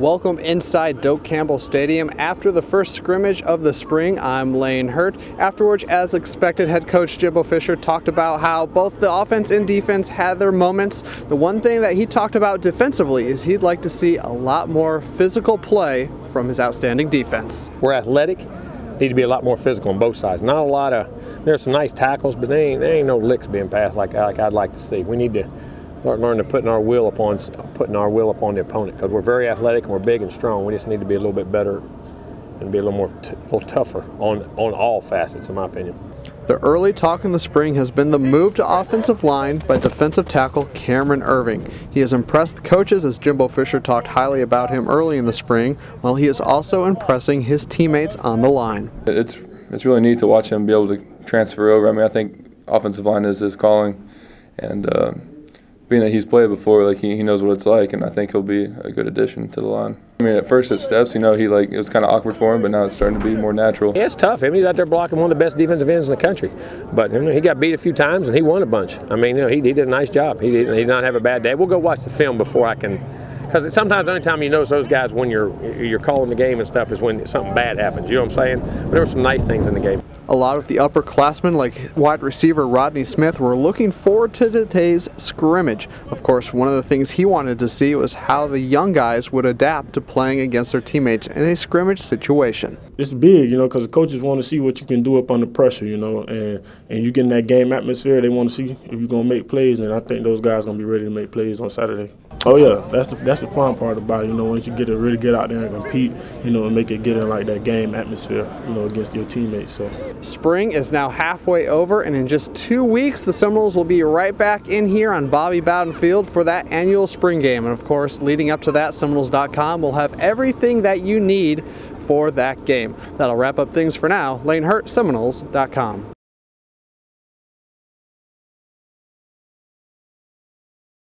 Welcome inside Doak Campbell Stadium after the first scrimmage of the spring. I'm Lane Hurt. Afterwards, as expected, head coach Jimbo Fisher talked about how both the offense and defense had their moments. The one thing that he talked about defensively is he'd like to see a lot more physical play from his outstanding defense. We're athletic, need to be a lot more physical on both sides. Not a lot of, there's some nice tackles, but there ain't no licks being passed like I'd like to see. We need to learn to putting our will upon the opponent, because we're very athletic and we're big and strong. We just need to be a little bit better and be a little tougher on all facets, in my opinion. The early talk in the spring has been the move to offensive line by defensive tackle Cameron Irving. He has impressed the coaches as Jimbo Fisher talked highly about him early in the spring, while he is also impressing his teammates on the line. It's really neat to watch him be able to transfer over. I mean, I think offensive line is his calling, and being that he's played before, like he knows what it's like, and I think he'll be a good addition to the line. I mean, at first at steps, it was kind of awkward for him, but now it's starting to be more natural. Yeah, it's tough. I mean, he's out there blocking one of the best defensive ends in the country, but he got beat a few times and he won a bunch. I mean, he did a nice job. He did not have a bad day. We'll go watch the film before I can, because sometimes the only time you notice those guys when you're calling the game and stuff is when something bad happens. You know what I'm saying? But there were some nice things in the game. A lot of the upperclassmen, like wide receiver Rodney Smith, were looking forward to today's scrimmage. Of course, one of the things he wanted to see was how the young guys would adapt to playing against their teammates in a scrimmage situation. It's big, because the coaches want to see what you can do up under pressure, and you get in that game atmosphere. They want to see if you're going to make plays, and I think those guys are going to be ready to make plays on Saturday. Oh yeah, that's the fun part about it. Once you really get out there and compete, and make it get in like that game atmosphere, against your teammates. So spring is now halfway over, and in just 2 weeks, the Seminoles will be right back in here on Bobby Bowden Field for that annual spring game. And of course, leading up to that, Seminoles.com will have everything that you need for that game. That'll wrap up things for now. Lane Hurt, Seminoles.com.